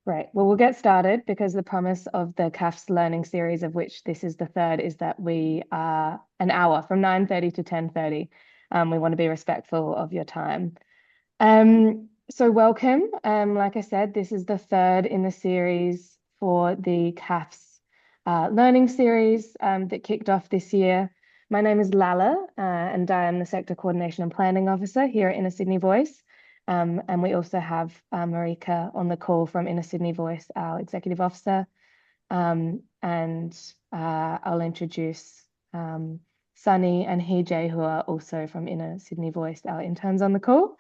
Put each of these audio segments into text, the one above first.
Great. Well, we'll get started because the promise of the CAFS learning series, of which this is the third, is that we are an hour from 9:30 to 10:30. We want to be respectful of your time. So welcome. Like I said, this is the third in the series for the CAFS learning series that kicked off this year. My name is Lala, and I am the Sector Coordination and Planning Officer here at Inner Sydney Voice. And we also have Marika on the call from Inner Sydney Voice, our Executive Officer. And I'll introduce Sunny and Hijay, who are also from Inner Sydney Voice, our interns on the call.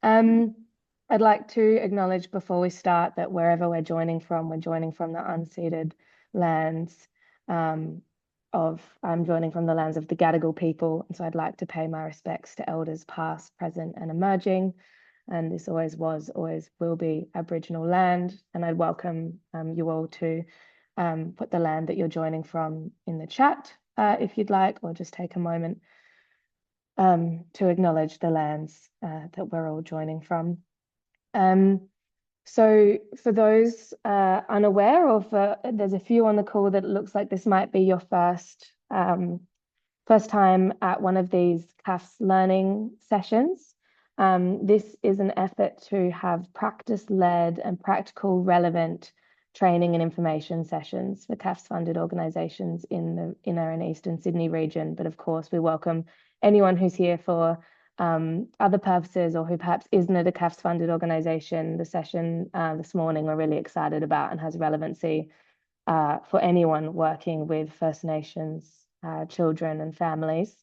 I'd like to acknowledge before we start that wherever we're joining from the unceded lands I'm joining from the lands of the Gadigal people. And so I'd like to pay my respects to elders past, present and emerging. And this always was, always will be Aboriginal land. And I'd welcome you all to put the land that you're joining from in the chat if you'd like, or just take a moment to acknowledge the lands that we're all joining from. So for those unaware, or there's a few on the call that it looks like this might be your first time at one of these CAFS learning sessions. This is an effort to have practice-led and practical relevant training and information sessions for CAFS funded organisations in the inner and eastern Sydney region. But of course, we welcome anyone who's here for other purposes or who perhaps isn't at a CAFS funded organisation. The session this morning we're really excited about and has relevancy for anyone working with First Nations children and families.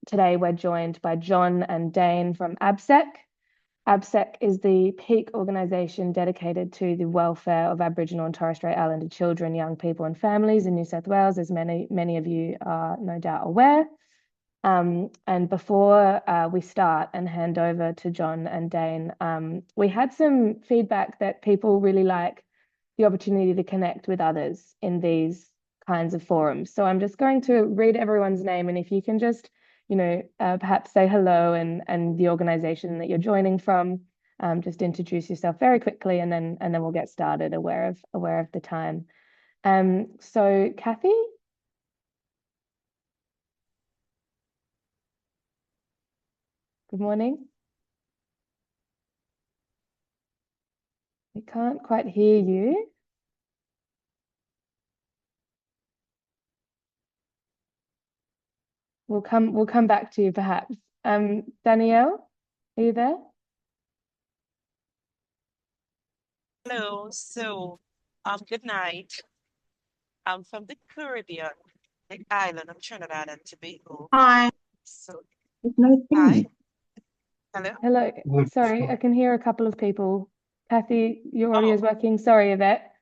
Today we're joined by John and Dane from AbSec. AbSec is the peak organisation dedicated to the welfare of Aboriginal and Torres Strait Islander children, young people and families in New South Wales, as many of you are no doubt aware. And before we start and hand over to John and Dane, we had some feedback that people really like the opportunity to connect with others in these kinds of forums. So I'm just going to read everyone's name, and if you can just, perhaps say hello and the organization that you're joining from, just introduce yourself very quickly, and then we'll get started, aware of the time. So Kathy. Good morning. We can't quite hear you. We'll come back to you perhaps. Danielle, are you there? Hello. So, good night. I'm from the Caribbean, the island of Trinidad and Tobago. Hi. So, No hi. Hello. Hello. Sorry, I can hear a couple of people. Kathy, your audio is working. Sorry, Yvette.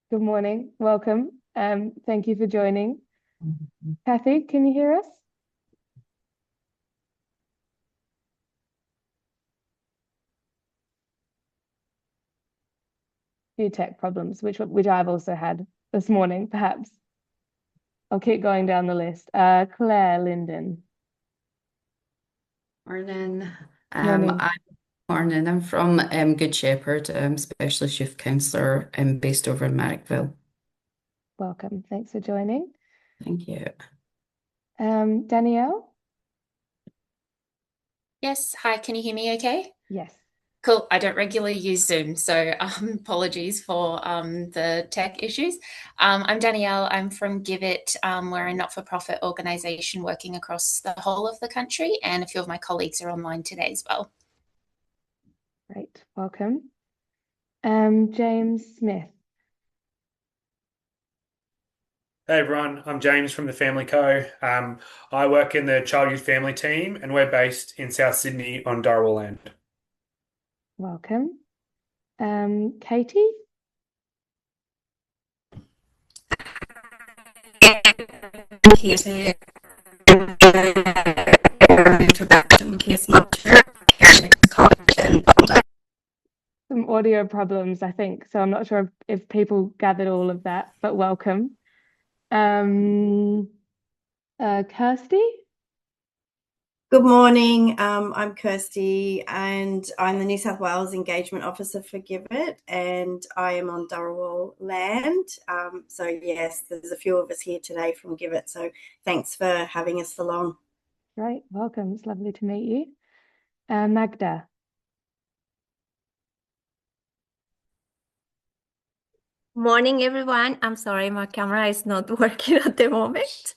Good morning. Welcome. Thank you for joining. Kathy, can you hear us? Few tech problems, which I've also had this morning, perhaps. I'll keep going down the list. Claire Linden. Morning. Morning. I'm from Good Shepherd, specialist youth counsellor, based over in Marrickville. Welcome. Thanks for joining. Thank you. Danielle? Yes. Hi, can you hear me okay? Yes. Cool. I don't regularly use Zoom, so apologies for the tech issues. I'm Danielle. I'm from Give It. We're a not-for-profit organisation working across the whole of the country, and a few of my colleagues are online today as well. Great. Welcome. James Smith. Hey everyone, I'm James from the Family Co. I work in the Child Youth Family team and we're based in South Sydney on Dharawal land. Welcome. Katie? Some audio problems, I think, so I'm not sure if people gathered all of that, but welcome. Kirsty? Good morning. I'm Kirsty, and I'm the New South Wales Engagement Officer for GiveIt, and I am on Dharawal land. So yes, there's a few of us here today from GiveIt. So thanks for having us along. Right, welcome. It's lovely to meet you. Magda. Morning, everyone. I'm sorry, my camera is not working at the moment.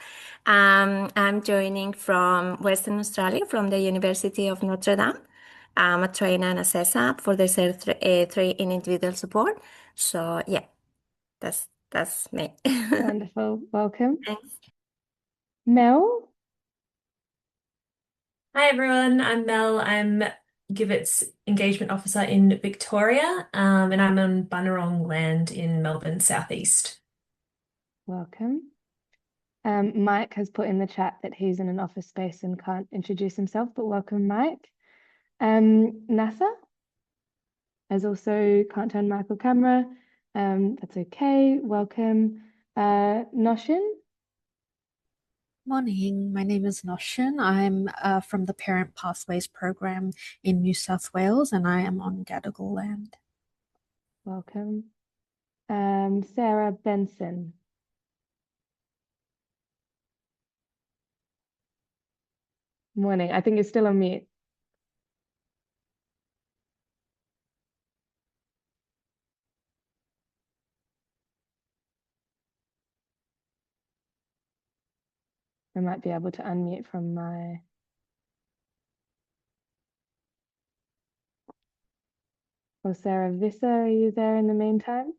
I'm joining from Western Australia, from the University of Notre Dame. I'm a trainer and assessor for the CER3 in individual support. So yeah, that's me. Wonderful. Welcome. Thanks. Mel. Hi everyone, I'm Mel. I'm GiveIt's engagement officer in Victoria, and I'm on Bunurong land in Melbourne Southeast. Welcome. Mike has put in the chat that he's in an office space and can't introduce himself, but welcome, Mike. NASA has also can't turn mic or camera. That's okay. Welcome. Noshin. Morning, my name is Noshin. I'm from the Parent Pathways program in New South Wales, and I am on Gadigal land. Welcome. Sarah Benson. Morning. I think you're still on mute. I might be able to unmute from my... Oh, Sarah Visser, are you there in the meantime?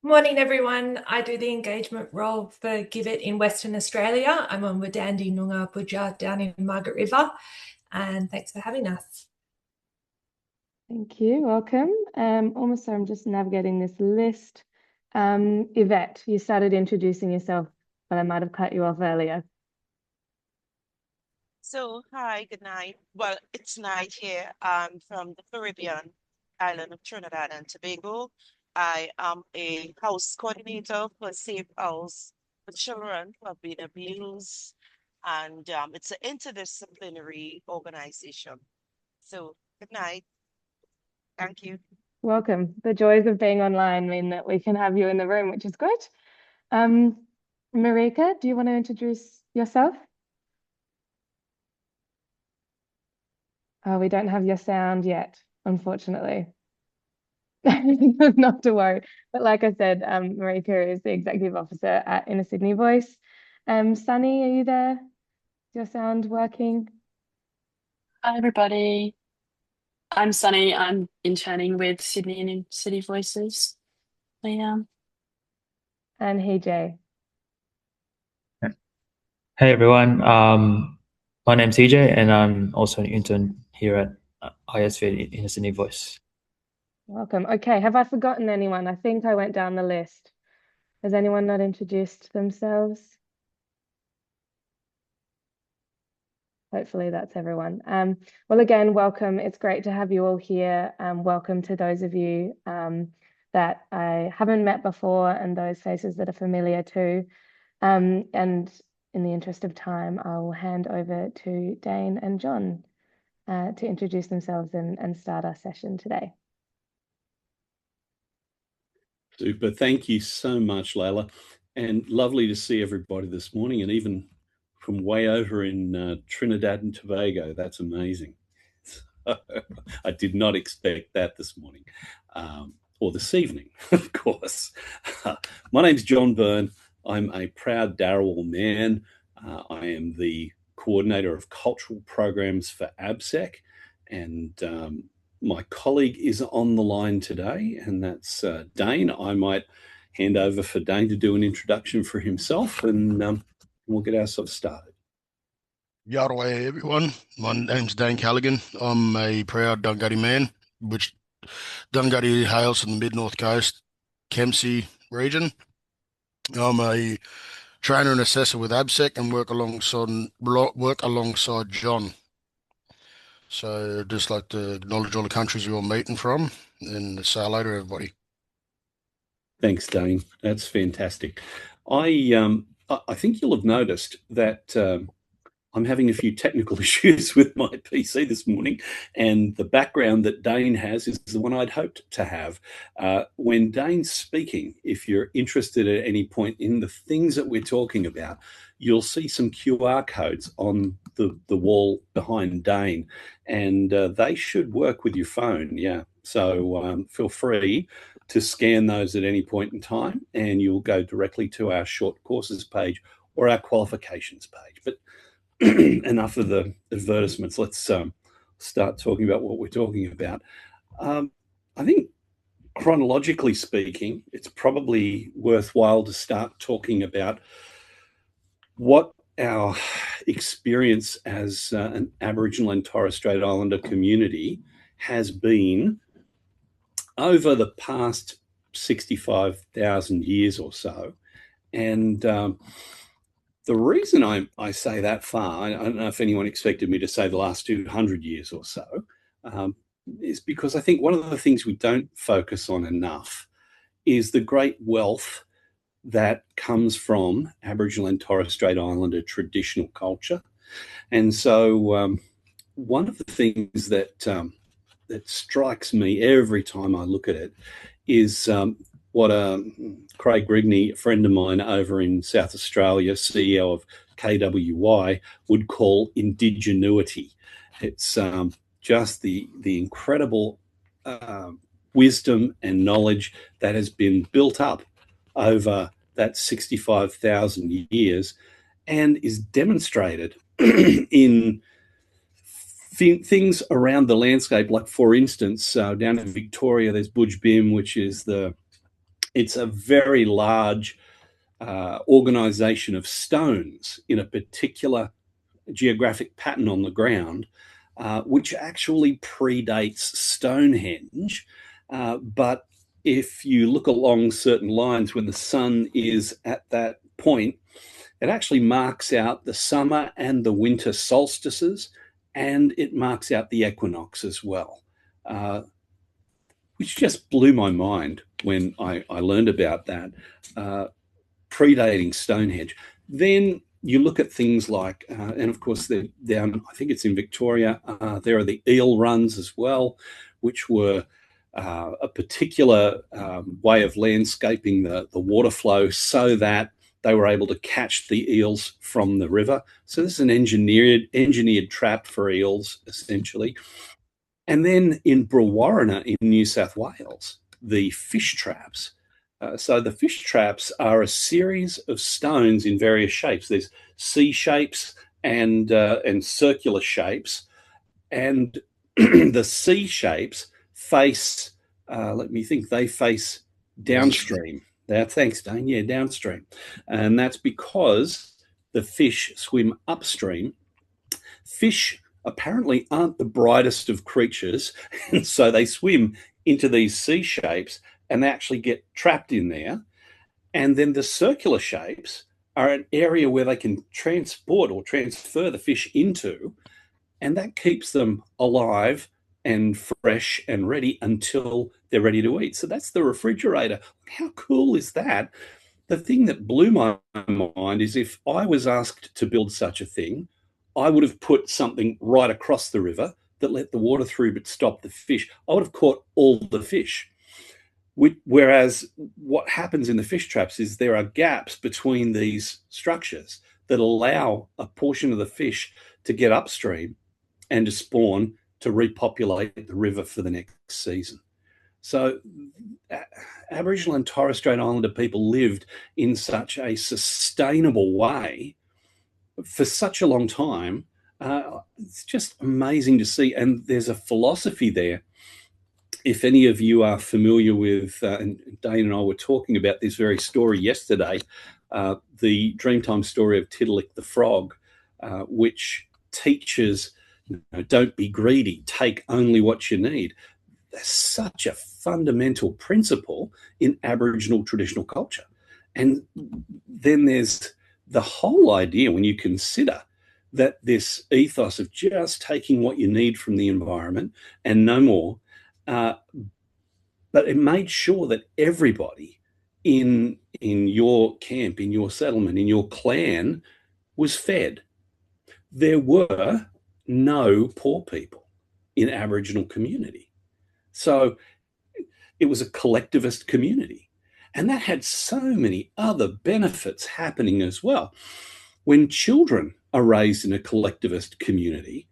Morning everyone, I do the engagement role for GiveIt in Western Australia. I'm on Wadandi Noongar Puja down in Margaret River, and thanks for having us. Thank you. Welcome. Almost, I'm just navigating this list. Yvette, you started introducing yourself, but I might have cut you off earlier. So, hi, good night. Well, it's night here. I'm from the Caribbean island of Trinidad and Tobago. I am a house coordinator for Safe House for children who have been abused, and it's an interdisciplinary organization. So, good night. Thank you. Welcome. The joys of being online mean that we can have you in the room, which is great. Marika, do you want to introduce yourself? Oh, we don't have your sound yet, unfortunately. Not to worry. But like I said, Marika is the executive officer at Inner Sydney Voice. Sunny, are you there? Is your sound working? Hi, everybody. I'm Sunny. I'm interning with Sydney and City Voices. Yeah. And hey, Jay. Hey everyone, my name's EJ and I'm also an intern here at ISV in Sydney Voice. Welcome. Okay, have I forgotten anyone? I think I went down the list. Has anyone not introduced themselves? Hopefully that's everyone. Well, again, welcome. It's great to have you all here. Welcome to those of you that I haven't met before and those faces that are familiar too. And in the interest of time, I will hand over to Dane and John to introduce themselves and start our session today. Super. Thank you so much, Layla. And lovely to see everybody this morning, and even from way over in Trinidad and Tobago. That's amazing. I did not expect that this morning, or this evening, of course. My name's John Byrne. I'm a proud Dharawal man. I am the coordinator of cultural programs for AbSec, and my colleague is on the line today, and that's Dane. I might hand over for Dane to do an introduction for himself, and we'll get ourselves started. Yaraway, everyone. My name's Dane Callaghan. I'm a proud Dunghutti man, which Dunghutti hails from the mid-north coast, Kempsey region. I'm a trainer and assessor with AbSec and work alongside John. So just like to acknowledge all the countries you're all meeting from, and say hello to everybody. Thanks, Dane. That's fantastic. I I think you'll have noticed that I'm having a few technical issues with my PC this morning, and the background that Dane has is the one I'd hoped to have. When Dane's speaking, if you're interested at any point in the things that we're talking about, you'll see some QR codes on the wall behind Dane, and they should work with your phone, yeah. So feel free to scan those at any point in time, and you'll go directly to our short courses page or our qualifications page. But enough of the advertisements. Let's start talking about what we're talking about. I think chronologically speaking, it's probably worthwhile to start talking about what our experience as an Aboriginal and Torres Strait Islander community has been over the past 65,000 years or so. And the reason I say that far, I don't know if anyone expected me to say the last 200 years or so, is because I think one of the things we don't focus on enough is the great wealth that comes from Aboriginal and Torres Strait Islander traditional culture. And so one of the things that that strikes me every time I look at it is what Craig Rigney, a friend of mine over in South Australia, CEO of KWY, would call indigenuity. It's just the incredible wisdom and knowledge that has been built up over that 65,000 years and is demonstrated in things around the landscape. Like, for instance, down in Victoria, there's Budj Bim, which is it's a very large organisation of stones in a particular geographic pattern on the ground, which actually predates Stonehenge. But if you look along certain lines, when the sun is at that point, it actually marks out the summer and the winter solstices, and it marks out the equinox as well, which just blew my mind when I learned about that, predating Stonehenge. Then you look at things like, and of course, they're down, I think it's in Victoria, there are the eel runs as well, which were a particular way of landscaping the water flow so that they were able to catch the eels from the river. So this is an engineered trap for eels, essentially. And then in Brewarrina in New South Wales, the fish traps. So the fish traps are a series of stones in various shapes. There's C shapes and circular shapes. And the C shapes face, let me think, they face downstream. Thanks, Dane. Yeah, downstream. And that's because the fish swim upstream. Fish apparently aren't the brightest of creatures, and so they swim into these C shapes and they actually get trapped in there. And then the circular shapes are an area where they can transport or transfer the fish into, and that keeps them alive and fresh and ready until they're ready to eat. So that's the refrigerator. How cool is that? The thing that blew my mind is if I was asked to build such a thing, I would have put something right across the river that let the water through but stopped the fish. I would have caught all the fish. Whereas what happens in the fish traps is there are gaps between these structures that allow a portion of the fish to get upstream and to spawn to repopulate the river for the next season. So Aboriginal and Torres Strait Islander people lived in such a sustainable way for such a long time. It's just amazing to see. And there's a philosophy there. If any of you are familiar with, and Dane and I were talking about this very story yesterday, the Dreamtime story of Tiddalik the Frog, which teaches, don't be greedy, take only what you need. That's such a fundamental principle in Aboriginal traditional culture. And then there's the whole idea, when you consider that this ethos of just taking what you need from the environment and no more, but it made sure that everybody in your camp, in your settlement, in your clan was fed. There were no poor people in Aboriginal community. So it was a collectivist community. And that had so many other benefits happening as well. When children are raised in a collectivist community,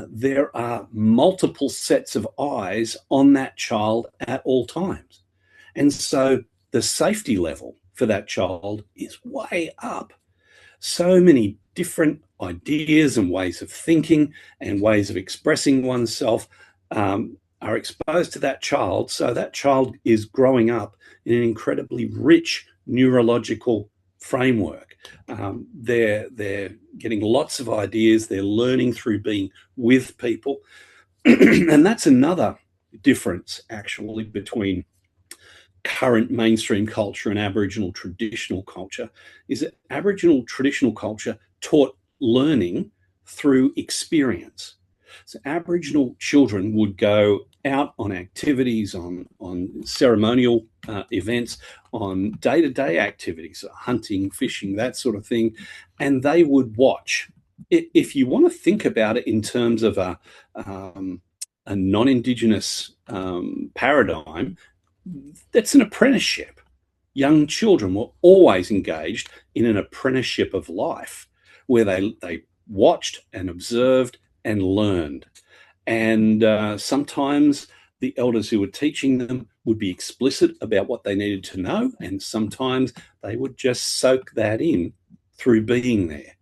there are multiple sets of eyes on that child at all times. And so the safety level for that child is way up. So many different ideas and ways of thinking and ways of expressing oneself are exposed to that child. So that child is growing up in an incredibly rich neurological framework. They're getting lots of ideas. They're learning through being with people. And that's another difference, actually, between current mainstream culture and Aboriginal traditional culture, is that Aboriginal traditional culture taught learning through experience. So Aboriginal children would go out on activities, on ceremonial events, on day-to-day activities, hunting, fishing, that sort of thing, and they would watch. If you want to think about it in terms of a non-Indigenous paradigm, that's an apprenticeship. Young children were always engaged in an apprenticeship of life where they watched and observed and learned. And sometimes the elders who were teaching them would be explicit about what they needed to know, and sometimes they would just soak that in through being there.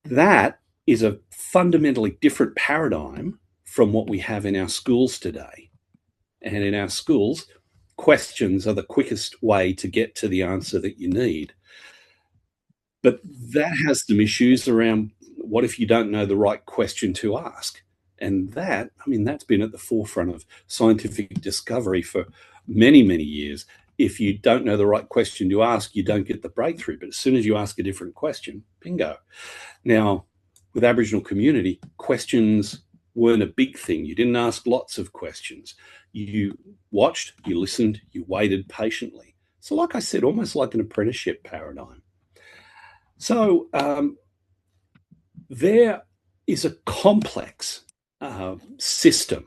That is a fundamentally different paradigm from what we have in our schools today. And in our schools, questions are the quickest way to get to the answer that you need. But that has some issues around what if you don't know the right question to ask? And that, I mean, that's been at the forefront of scientific discovery for many, many years. If you don't know the right question to ask, you don't get the breakthrough. But as soon as you ask a different question, bingo. Now, with Aboriginal community, questions weren't a big thing. You didn't ask lots of questions. You watched, you listened, you waited patiently. So like I said, almost like an apprenticeship paradigm. So there is a complex system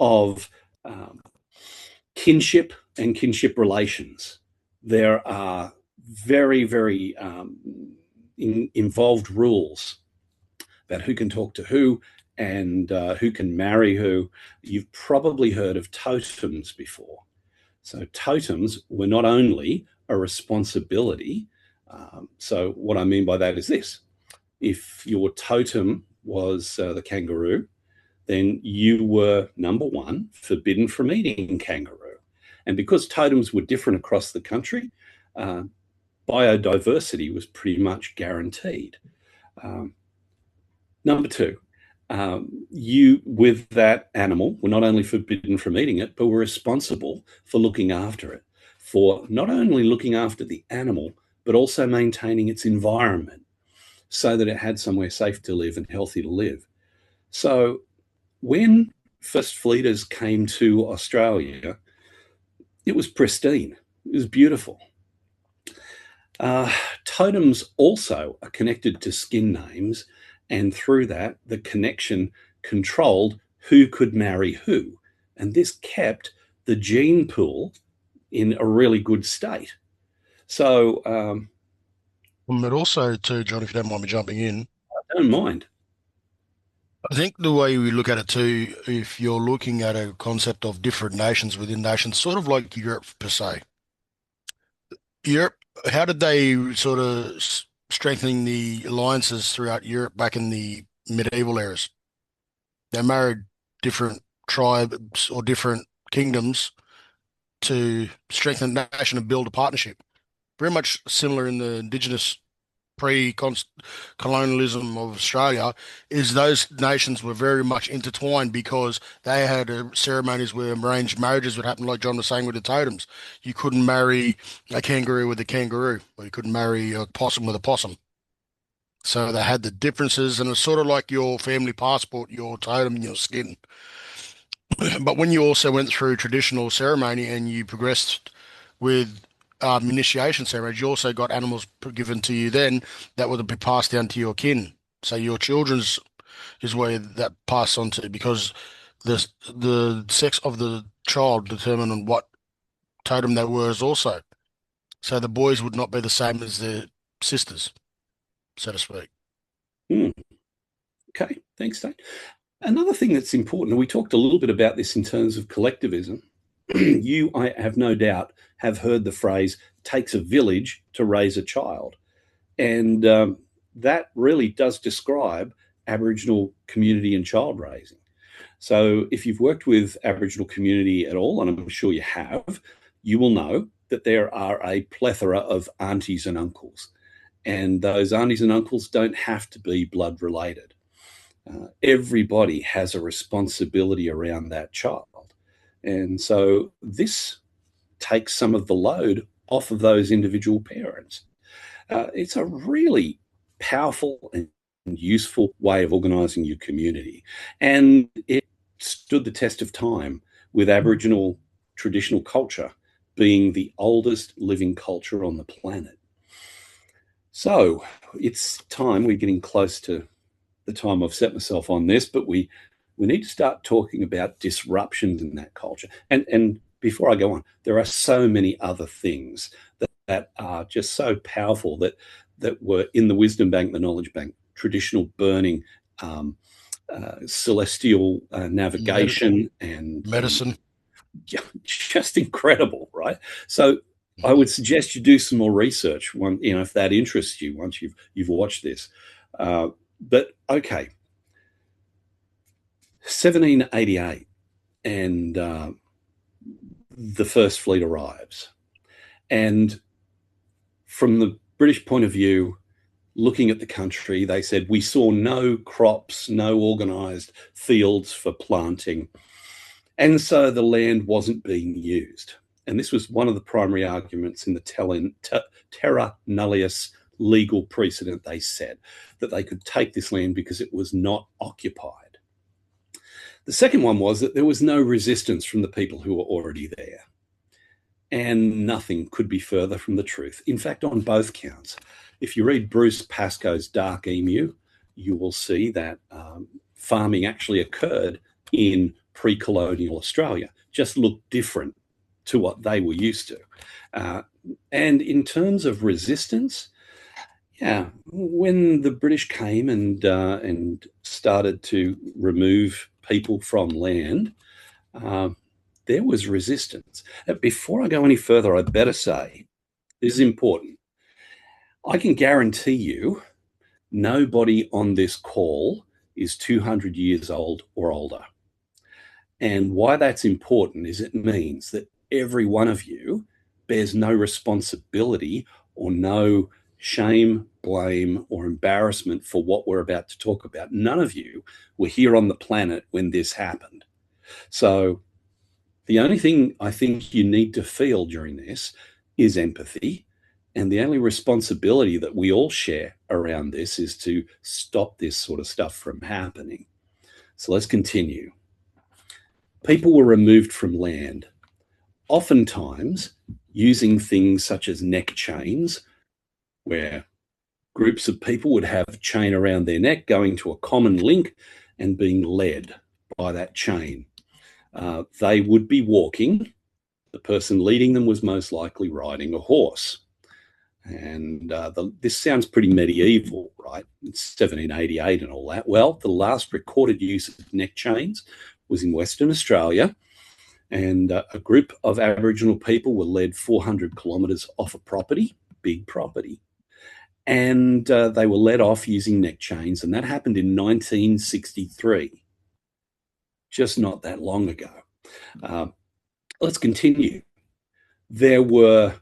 of kinship and kinship relations. There are very, very involved rules about who can talk to who and who can marry who. You've probably heard of totems before. So totems were not only a responsibility. So what I mean by that is this. If your totem was the kangaroo, then you were, number one, forbidden from eating kangaroo. And because totems were different across the country, biodiversity was pretty much guaranteed. Number two, you, with that animal, were not only forbidden from eating it, but were responsible for looking after it, for not only looking after the animal, but also maintaining its environment so that it had somewhere safe to live and healthy to live. So when first fleeters came to Australia, it was pristine. It was beautiful. Totems also are connected to skin names, and through that, the connection controlled who could marry who. And this kept the gene pool in a really good state. So, but also too, John, if you don't mind me jumping in. I don't mind. I think the way we look at it too, if you're looking at a concept of different nations within nations, sort of like Europe per se. Europe, how did they sort of strengthening the alliances throughout Europe back in the medieval eras? They married different tribes or different kingdoms to strengthen the nation and build a partnership. Very much similar in the indigenous pre-colonialism of Australia, is those nations were very much intertwined because they had ceremonies where arranged marriages would happen, like John was saying with the totems. You couldn't marry a kangaroo with a kangaroo, or you couldn't marry a possum with a possum. So they had the differences, and it's sort of like your family passport, your totem and your skin. But when you also went through traditional ceremony and you progressed with initiation ceremonies, you also got animals given to you then that would be passed down to your kin. So your children's is where that passed on to, because the sex of the child determined on what totem they were as also. So the boys would not be the same as their sisters, so to speak. Okay, thanks, Dane. Another thing that's important, and we talked a little bit about this in terms of collectivism. You, I have no doubt, have heard the phrase, takes a village to raise a child. And that really does describe Aboriginal community and child raising. So if you've worked with Aboriginal community at all, and I'm sure you have, you will know that there are a plethora of aunties and uncles. And those aunties and uncles don't have to be blood related. Everybody has a responsibility around that child. And so this takes some of the load off of those individual parents. It's a really powerful and useful way of organising your community. And it stood the test of time, with Aboriginal traditional culture being the oldest living culture on the planet. So it's time, we're getting close to the time I've set myself on this, but we need to start talking about disruptions in that culture. And before I go on, there are so many other things that are just so powerful that were in the wisdom bank, the knowledge bank, traditional burning, celestial navigation, and medicine. Just incredible, right? So I would suggest you do some more research, if that interests you, once you've watched this. But okay, 1788, and the first fleet arrives. And from the British point of view, looking at the country, they said, we saw no crops, no organised fields for planting. And so the land wasn't being used. And this was one of the primary arguments in the terra nullius legal precedent. They said that they could take this land because it was not occupied. The second one was that there was no resistance from the people who were already there. And nothing could be further from the truth. In fact, on both counts, if you read Bruce Pascoe's Dark Emu, you will see that farming actually occurred in pre-colonial Australia, just looked different to what they were used to. And in terms of resistance, when the British came and started to remove people from land, there was resistance. Before I go any further, I better say, this is important. I can guarantee you nobody on this call is 200 years old or older. And why that's important is it means that every one of you bears no responsibility or no shame, blame, or embarrassment for what we're about to talk about. None of you were here on the planet when this happened. So the only thing I think you need to feel during this is empathy. And the only responsibility that we all share around this is to stop this sort of stuff from happening. So let's continue. People were removed from land, oftentimes using things such as neck chains, where groups of people would have a chain around their neck going to a common link and being led by that chain. They would be walking. The person leading them was most likely riding a horse. And this sounds pretty medieval, right? It's 1788 and all that. Well, the last recorded use of neck chains was in Western Australia, and a group of Aboriginal people were led 400 kilometres off a property, big property, and they were led off using neck chains, and that happened in 1963, just not that long ago. Let's continue. There were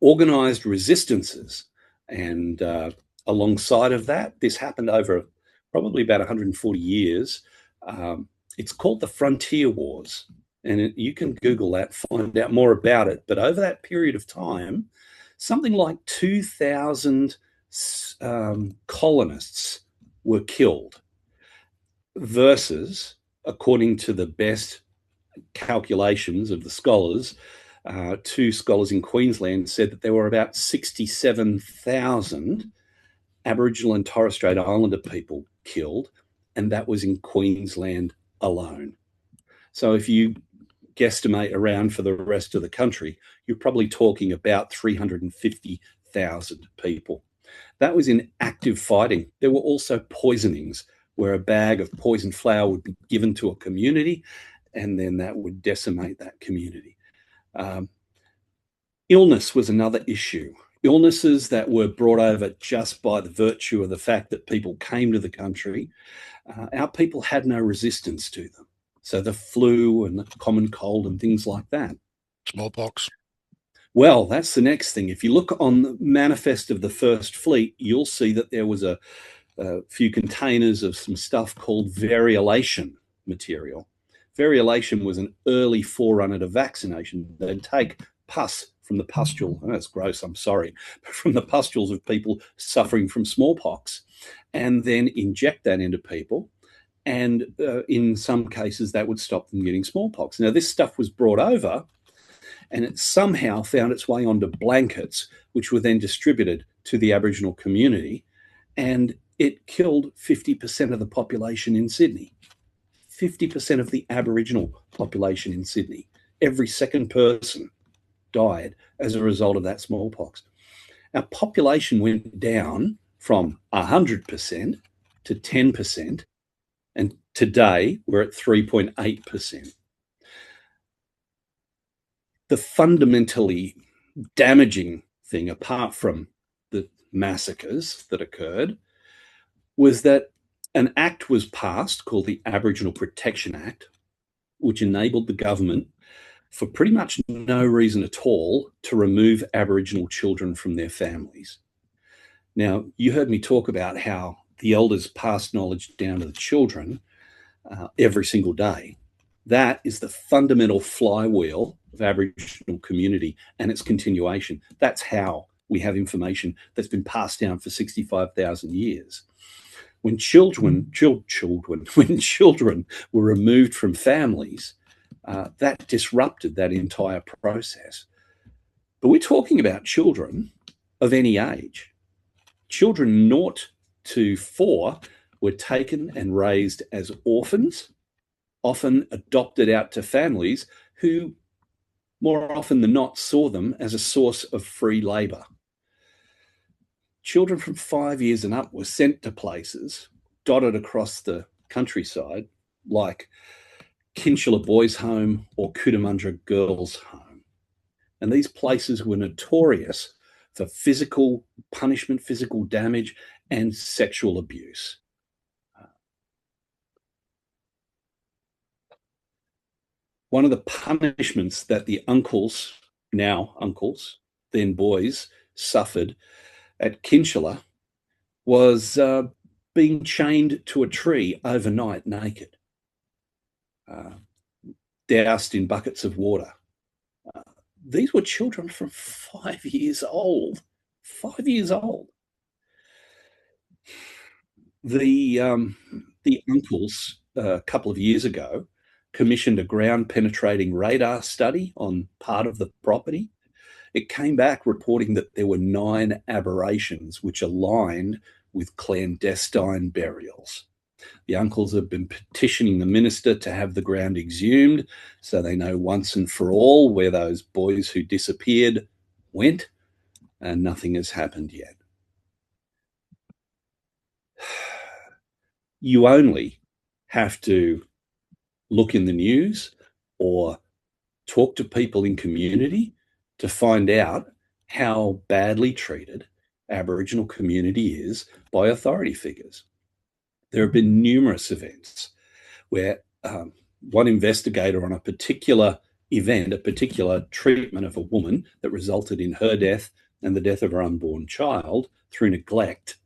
organised resistances, and alongside of that, this happened over probably about 140 years. It's called the Frontier Wars, and you can Google that, find out more about it. But over that period of time, something like 2,000 colonists were killed versus, according to the best calculations of the scholars, Two scholars in Queensland said that there were about 67,000 Aboriginal and Torres Strait Islander people killed, and that was in Queensland alone. So if you guesstimate around for the rest of the country, you're probably talking about 350,000 people. That was in active fighting. There were also poisonings, where a bag of poisoned flour would be given to a community, and then that would decimate that community. Illness was another issue. Illnesses that were brought over just by the virtue of the fact that people came to the country. Our people had no resistance to them. So the flu and the common cold and things like that. Smallpox. Well, that's the next thing. If you look on the manifest of the First Fleet, you'll see that there was a few containers of some stuff called variolation material. Variolation was an early forerunner to vaccination. They'd take pus from the pustule, oh, that's gross, I'm sorry, but from the pustules of people suffering from smallpox, and then inject that into people. And in some cases, that would stop them getting smallpox. Now, this stuff was brought over, and it somehow found its way onto blankets, which were then distributed to the Aboriginal community, and it killed 50% of the population in Sydney. 50% of the Aboriginal population in Sydney. Every second person died as a result of that smallpox. Our population went down from 100% to 10%, and today we're at 3.8%. The fundamentally damaging thing, apart from the massacres that occurred, was that an act was passed called the Aboriginal Protection Act, which enabled the government, for pretty much no reason at all, to remove Aboriginal children from their families. Now, you heard me talk about how the elders passed knowledge down to the children every single day. That is the fundamental flywheel of Aboriginal community and its continuation. That's how we have information that's been passed down for 65,000 years. When children were removed from families, that disrupted that entire process. But we're talking about children of any age. Children 0 to 4 were taken and raised as orphans, often adopted out to families who, more often than not, saw them as a source of free labour. Children from 5 years and up were sent to places dotted across the countryside, like Kinchela Boys Home or Cootamundra Girls Home. And these places were notorious for physical punishment, physical damage, and sexual abuse. One of the punishments that the uncles, now uncles, then boys, suffered at Kinchela was being chained to a tree overnight naked, doused in buckets of water. These were children from 5 years old. 5 years old. The uncles, a couple of years ago, commissioned a ground-penetrating radar study on part of the property. It came back reporting that there were 9 aberrations which aligned with clandestine burials. The uncles have been petitioning the minister to have the ground exhumed so they know once and for all where those boys who disappeared went, and nothing has happened yet. You only have to look in the news or talk to people in community to find out how badly treated Aboriginal community is by authority figures. There have been numerous events where one investigator on a particular event, a particular treatment of a woman that resulted in her death and the death of her unborn child through neglect,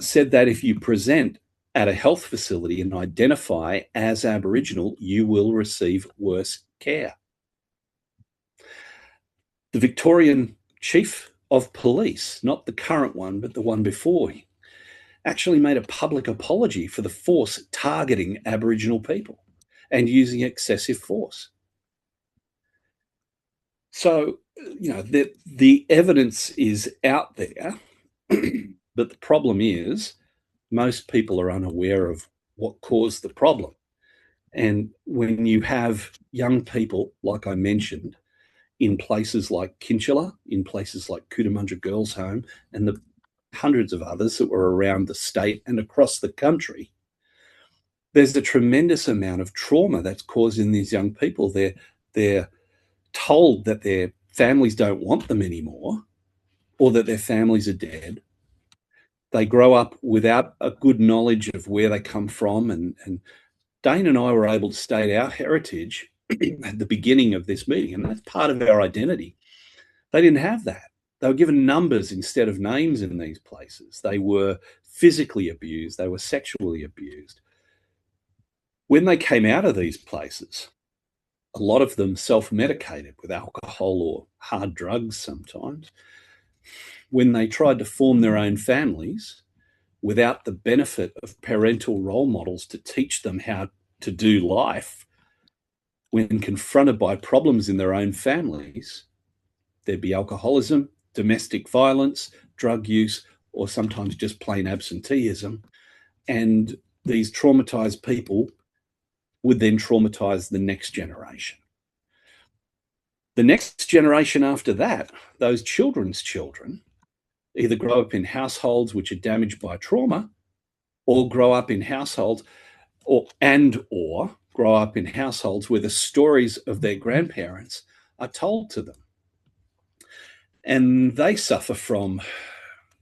said that if you present at a health facility and identify as Aboriginal, you will receive worse care. The Victorian Chief of Police, not the current one, but the one before, actually made a public apology for the force targeting Aboriginal people and using excessive force. So, the evidence is out there, but the problem is most people are unaware of what caused the problem. And when you have young people, like I mentioned, in places like Kinchela, in places like Cootamundra Girls' Home, and the hundreds of others that were around the state and across the country, there's a tremendous amount of trauma that's caused in these young people. They're told that their families don't want them anymore, or that their families are dead. They grow up without a good knowledge of where they come from. And Dane and I were able to state our heritage at the beginning of this meeting, and that's part of our identity. They didn't have that. They were given numbers instead of names in these places. They were physically abused. They were sexually abused. When they came out of these places, a lot of them self-medicated with alcohol or hard drugs sometimes. When they tried to form their own families without the benefit of parental role models to teach them how to do life, when confronted by problems in their own families, there'd be alcoholism, domestic violence, drug use, or sometimes just plain absenteeism. And these traumatized people would then traumatize the next generation. The next generation after that, those children's children, either grow up in households which are damaged by trauma, or grow up in households or grow up in households where the stories of their grandparents are told to them. And they suffer from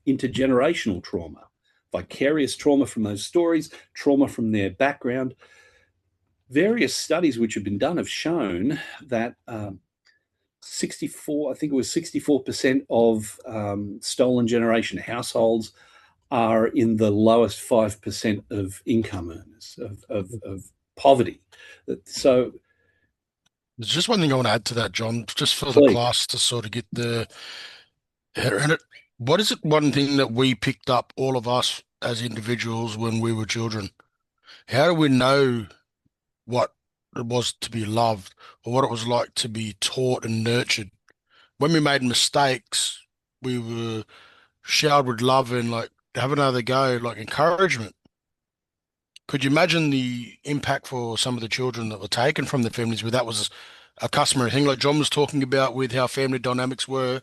intergenerational trauma, vicarious trauma from those stories, trauma from their background. Various studies which have been done have shown that 64% of stolen generation households are in the lowest 5% of income earners, of poverty. So there's just one thing I want to add to that, John, just for the class to sort of get the head around it. What is it one thing that we picked up, all of us as individuals, when we were children? How do we know what it was to be loved, or what it was like to be taught and nurtured? When we made mistakes, we were showered with love and like, have another go, like encouragement. Could you imagine the impact for some of the children that were taken from their families where that was a customary thing, like John was talking about, with how family dynamics were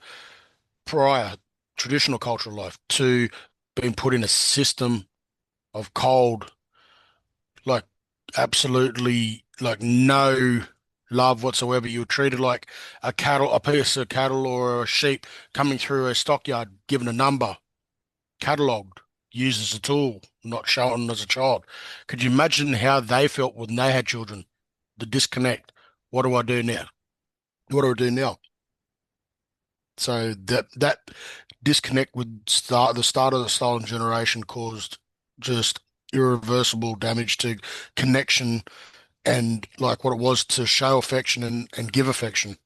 prior, traditional cultural life, to being put in a system of cold, like absolutely like no love whatsoever. You were treated like a piece of cattle or a sheep coming through a stockyard, given a number, catalogued, used as a tool, not shown as a child. Could you imagine how they felt when they had children? The disconnect. What do I do now? What do I do now? So that disconnect with the start of the stolen generation caused just irreversible damage to connection and like what it was to show affection and give affection.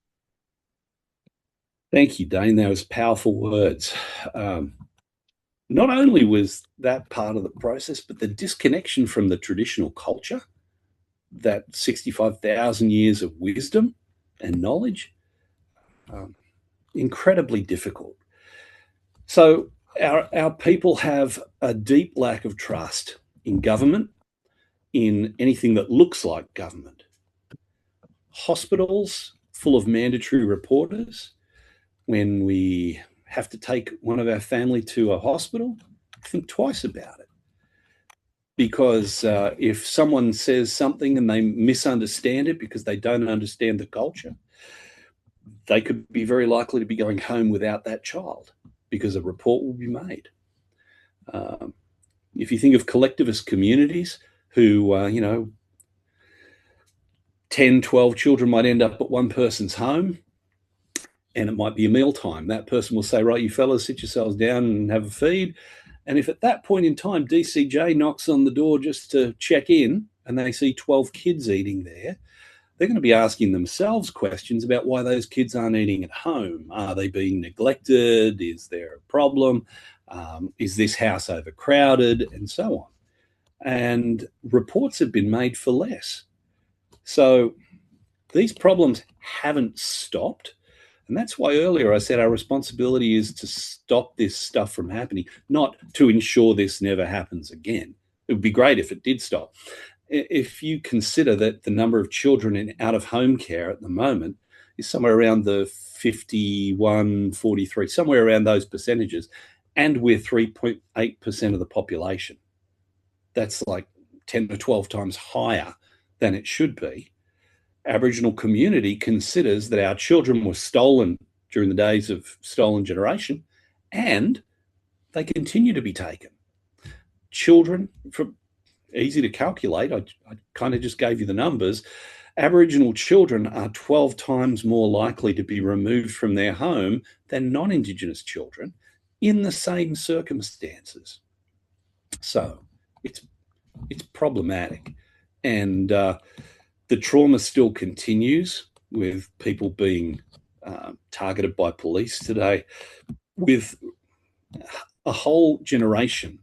Thank you, Dane. That was powerful words. Not only was that part of the process, but the disconnection from the traditional culture, that 65,000 years of wisdom and knowledge, incredibly difficult. So our people have a deep lack of trust in government, in anything that looks like government. Hospitals full of mandatory reporters. When we have to take one of our family to a hospital, think twice about it. Because if someone says something and they misunderstand it because they don't understand the culture, they could be very likely to be going home without that child because a report will be made. If you think of collectivist communities who, 10, 12 children might end up at one person's home, and it might be a mealtime. That person will say, right, you fellas, sit yourselves down and have a feed. And if at that point in time, DCJ knocks on the door just to check in and they see 12 kids eating there, they're going to be asking themselves questions about why those kids aren't eating at home. Are they being neglected? Is there a problem? Is this house overcrowded? And so on. And reports have been made for less. So these problems haven't stopped. And that's why earlier I said our responsibility is to stop this stuff from happening, not to ensure this never happens again. It would be great if it did stop. If you consider that the number of children in out-of-home care at the moment is somewhere around the 51, 43, somewhere around those percentages, and we're 3.8% of the population. That's like 10 to 12 times higher than it should be. Aboriginal community considers that our children were stolen during the days of stolen generation, and they continue to be taken. Children, from easy to calculate, I kind of just gave you the numbers. Aboriginal children are 12 times more likely to be removed from their home than non-Indigenous children in the same circumstances. So it's problematic. And the trauma still continues with people being targeted by police today, with a whole generation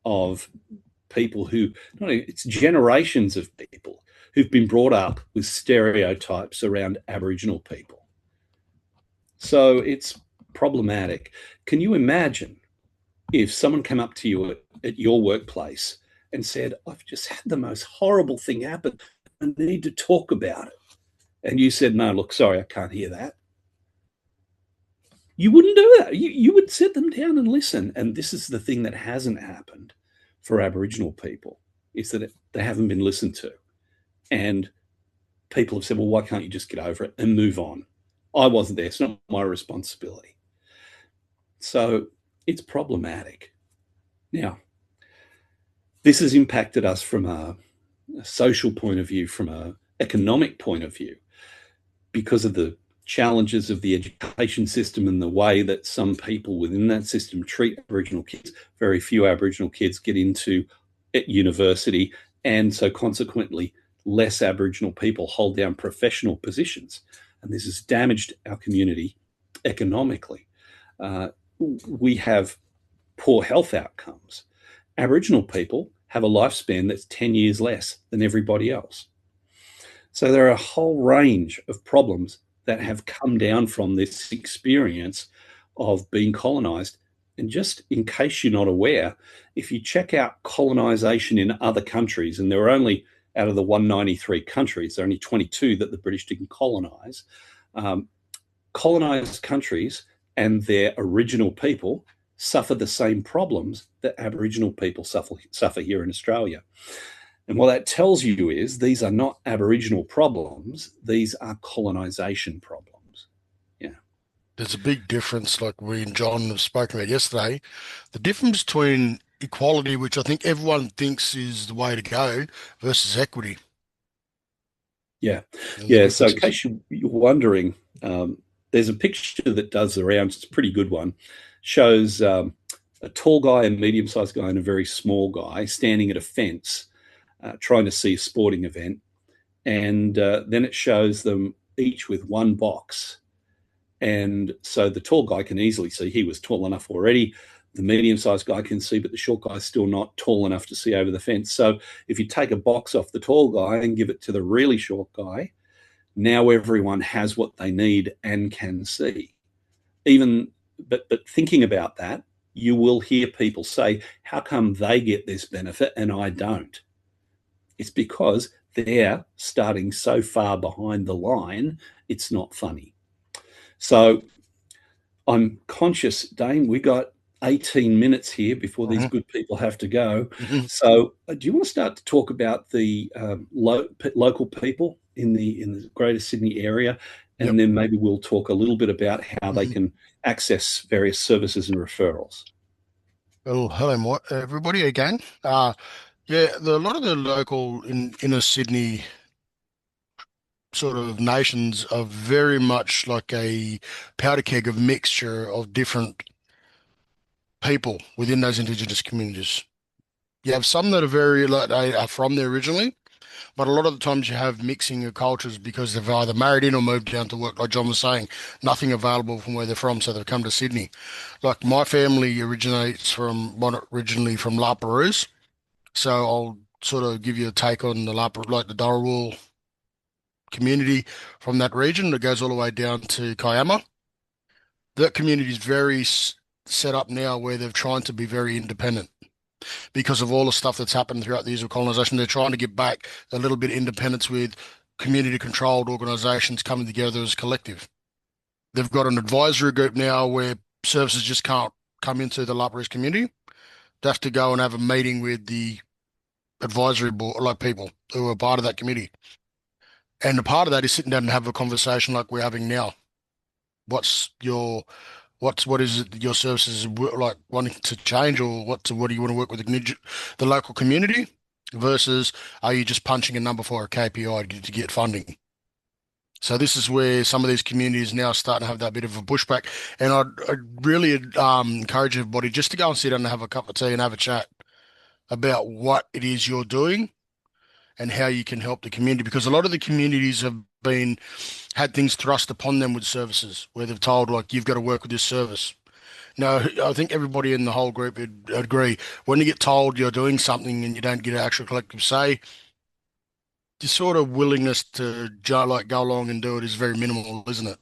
of people who, it's generations of people who've been brought up with stereotypes around Aboriginal people. So it's problematic. Can you imagine if someone came up to you at your workplace and said, I've just had the most horrible thing happen, I need to talk about it. And you said, no, look, sorry, I can't hear that. You wouldn't do that. You would sit them down and listen. And this is the thing that hasn't happened for Aboriginal people, is that they haven't been listened to. And people have said, well, why can't you just get over it and move on? I wasn't there. It's not my responsibility. So it's problematic. Now, this has impacted us from a social point of view, from an economic point of view, because of the challenges of the education system and the way that some people within that system treat Aboriginal kids. Very few Aboriginal kids get into university, and so consequently less Aboriginal people hold down professional positions, and this has damaged our community economically. We have poor health outcomes. Aboriginal people have a lifespan that's 10 years less than everybody else. So there are a whole range of problems that have come down from this experience of being colonised. And just in case you're not aware, if you check out colonisation in other countries, and there were only, out of the 193 countries, there are only 22 that the British didn't colonise. Colonised countries and their original people suffer the same problems that Aboriginal people suffer here in Australia. And what that tells you is these are not Aboriginal problems, these are colonisation problems. Yeah. There's a big difference, like we and John have spoken about yesterday, the difference between equality, which I think everyone thinks is the way to go, versus equity. Yeah. Yeah. So in case you're wondering, there's a picture that does the rounds. It's a pretty good one. Shows a tall guy, a medium-sized guy, and a very small guy standing at a fence trying to see a sporting event. And then it shows them each with one box. And so the tall guy can easily see, he was tall enough already. The medium-sized guy can see, but the short guy's still not tall enough to see over the fence. So if you take a box off the tall guy and give it to the really short guy, now everyone has what they need and can see. But thinking about that, you will hear people say, how come they get this benefit and I don't? It's because they're starting so far behind the line, it's not funny. So I'm conscious, Dane, we got 18 minutes here before these good people have to go. So do you want to start to talk about the local people in the Greater Sydney area? And then maybe we'll talk a little bit about how they can access various services and referrals. Well, hello, everybody again. A lot of the local inner Sydney sort of nations are very much like a powder keg of mixture of different people within those Indigenous communities. You have some that are they are from there originally, but a lot of the times you have mixing of cultures because they've either married in or moved down to work, like John was saying, nothing available from where they're from, so they've come to Sydney. Like my family originally from La Perouse, so I'll sort of give you a take on the Darawal community from that region that goes all the way down to Kiama. that community is very set up now where they're trying to be very independent because of all the stuff that's happened throughout the years of colonisation. They're trying to get back a little bit of independence with community-controlled organisations coming together as a collective. They've got an advisory group now where services just can't come into the Lapras community. They have to go and have a meeting with the advisory board, like people who are part of that committee. And a part of that is sitting down and have a conversation like we're having now. What is it your services like wanting to change, or what do you want to work with the local community versus are you just punching a number for a KPI to get funding? So this is where some of these communities now starting to have that bit of a pushback. And I'd really encourage everybody just to go and sit down and have a cup of tea and have a chat about what it is you're doing and how you can help the community, because a lot of the communities have had things thrust upon them with services where they've told, like, you've got to work with this service. Now, I think everybody in the whole group would agree, when you get told you're doing something and you don't get an actual collective say, the sort of willingness to go along and do it is very minimal, isn't it?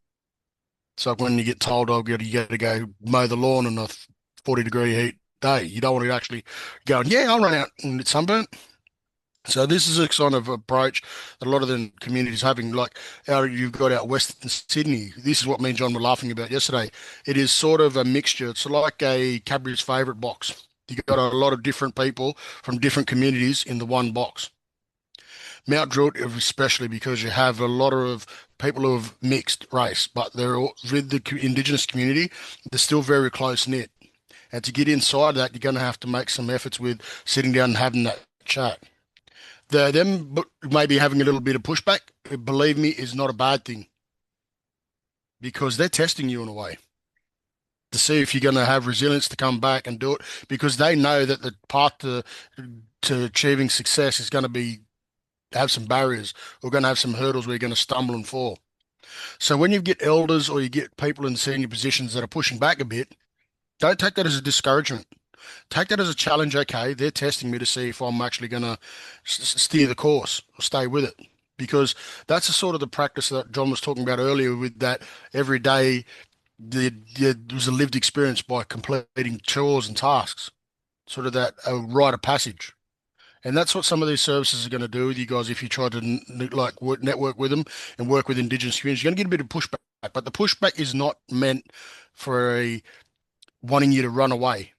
It's like when you get told, oh, you got to go mow the lawn on a 40-degree heat day. You don't want to actually go, yeah, I'll run out and it's sunburnt. So this is a kind of approach that a lot of the communities having, like you've got out Western Sydney. This is what me and John were laughing about yesterday. It is sort of a mixture. It's like a Cadbury's favourite box. You've got a lot of different people from different communities in the one box. Mount Druitt, especially because you have a lot of people who have mixed race, but they're all, with the Indigenous community, they're still very close-knit. And to get inside that, you're going to have to make some efforts with sitting down and having that chat. Them maybe having a little bit of pushback, believe me, is not a bad thing, because they're testing you in a way to see if you're going to have resilience to come back and do it, because they know that the path to achieving success is going to have some barriers. We're going to have some hurdles where you're going to stumble and fall. So when you get elders or you get people in senior positions that are pushing back a bit, don't take that as a discouragement. Take that as a challenge. Okay, they're testing me to see if I'm actually going to steer the course or stay with it, because that's the sort of the practice that John was talking about earlier, with that every day there was a lived experience by completing chores and tasks, sort of that rite of passage. And that's what some of these services are going to do with you guys if you try to network with them and work with Indigenous communities. You're going to get a bit of pushback, but the pushback is not meant for wanting you to run away.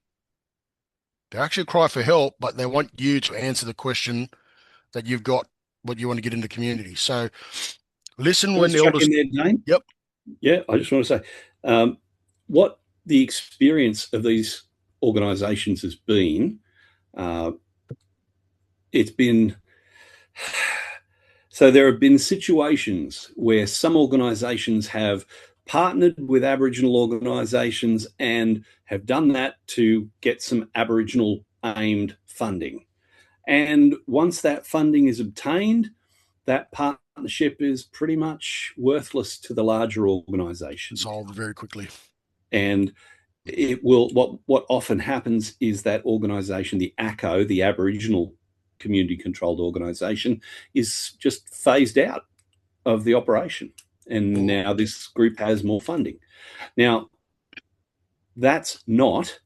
They actually cry for help, but they want you to answer the question that you've got, what you want to get into the community. So listen when the elders... in there, Dane? Yep. Yeah, I just want to say, what the experience of these organisations has been, it's been... So there have been situations where some organisations have partnered with Aboriginal organisations and have done that to get some Aboriginal aimed funding. And once that funding is obtained, that partnership is pretty much worthless to the larger organisation. Solved very quickly. And it will, what often happens is that organisation, the ACO, the Aboriginal Community Controlled Organisation, is just phased out of the operation. And now this group has more funding. Now, that's not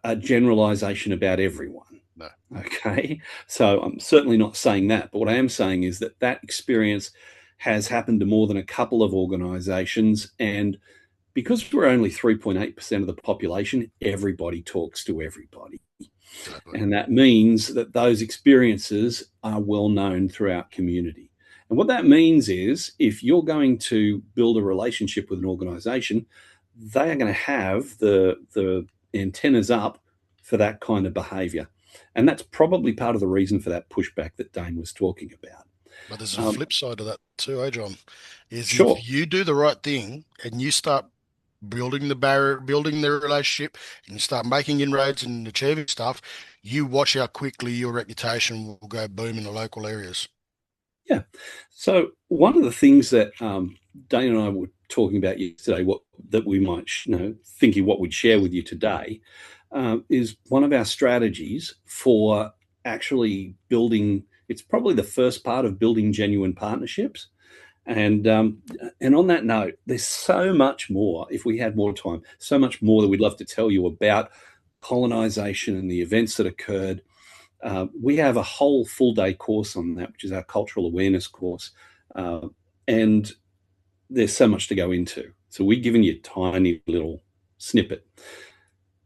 a generalization about everyone. No. Okay. So I'm certainly not saying that. But what I am saying is that that experience has happened to more than a couple of organizations. And because we're only 3.8% of the population, everybody talks to everybody. Exactly. And that means that those experiences are well known throughout community. And what that means is, if you're going to build a relationship with an organization, they are going to have the antennas up for that kind of behavior. And that's probably part of the reason for that pushback that Dane was talking about. But there's a flip side to that too, John? Is sure. If you do the right thing and you start building the barrier, building the relationship, and you start making inroads and achieving stuff, you watch how quickly your reputation will go boom in the local areas. Yeah. So one of the things that Dane and I were talking about yesterday, that we might, thinking what we'd share with you today, is one of our strategies for actually building. It's probably the first part of building genuine partnerships, And on that note, there's so much more, if we had more time, so much more that we'd love to tell you about colonisation and the events that occurred. We have a whole full day course on that, which is our cultural awareness course. And there's so much to go into. So we're giving you a tiny little snippet.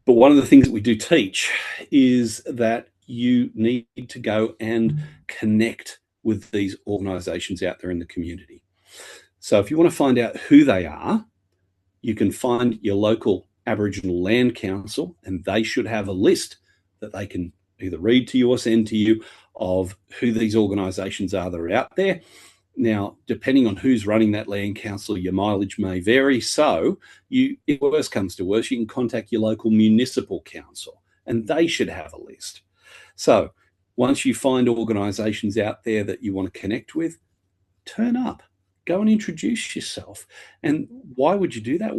But one of the things that we do teach is that you need to go and connect with these organisations out there in the community. So if you want to find out who they are, you can find your local Aboriginal Land Council, and they should have a list that they can either read to you or send to you of who these organisations are that are out there. Now, depending on who's running that land council, your mileage may vary. So if worse comes to worse, you can contact your local municipal council, and they should have a list. So once you find organisations out there that you want to connect with, turn up, go and introduce yourself. And why would you do that?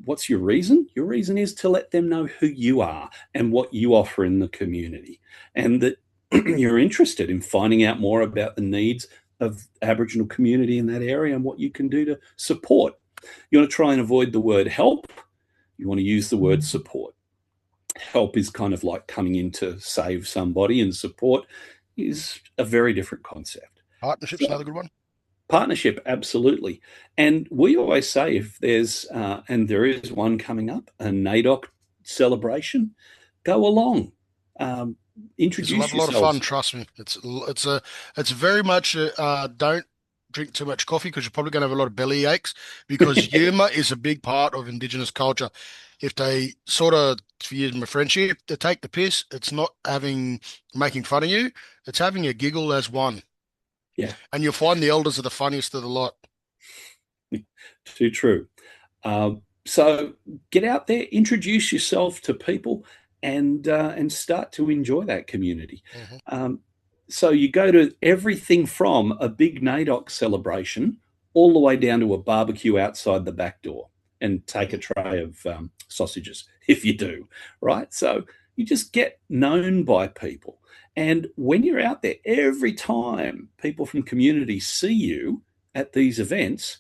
What's your reason? Your reason is to let them know who you are and what you offer in the community, and that you're interested in finding out more about the needs of Aboriginal community in that area and what you can do to support. You want to try and avoid the word help. You want to use the word support. Help is kind of like coming in to save somebody, and support is a very different concept. Partnership's another good one. Partnership, absolutely. And we always say if there's, and there is one coming up, a NAIDOC celebration, go along. Introduce yourselves. It's a lot of fun, trust me. It's very much don't drink too much coffee, because you're probably going to have a lot of belly aches, because humour is a big part of Indigenous culture. If they sort of, for you my friendship, they take the piss, it's not making fun of you, it's having a giggle as one. Yeah. And you'll find the elders are the funniest of the lot. Too true. So get out there, introduce yourself to people, and start to enjoy that community. Mm-hmm. So you go to everything from a big NAIDOC celebration all the way down to a barbecue outside the back door, and take a tray of sausages if you do, right? So you just get known by people. And when you're out there, every time people from community see you at these events,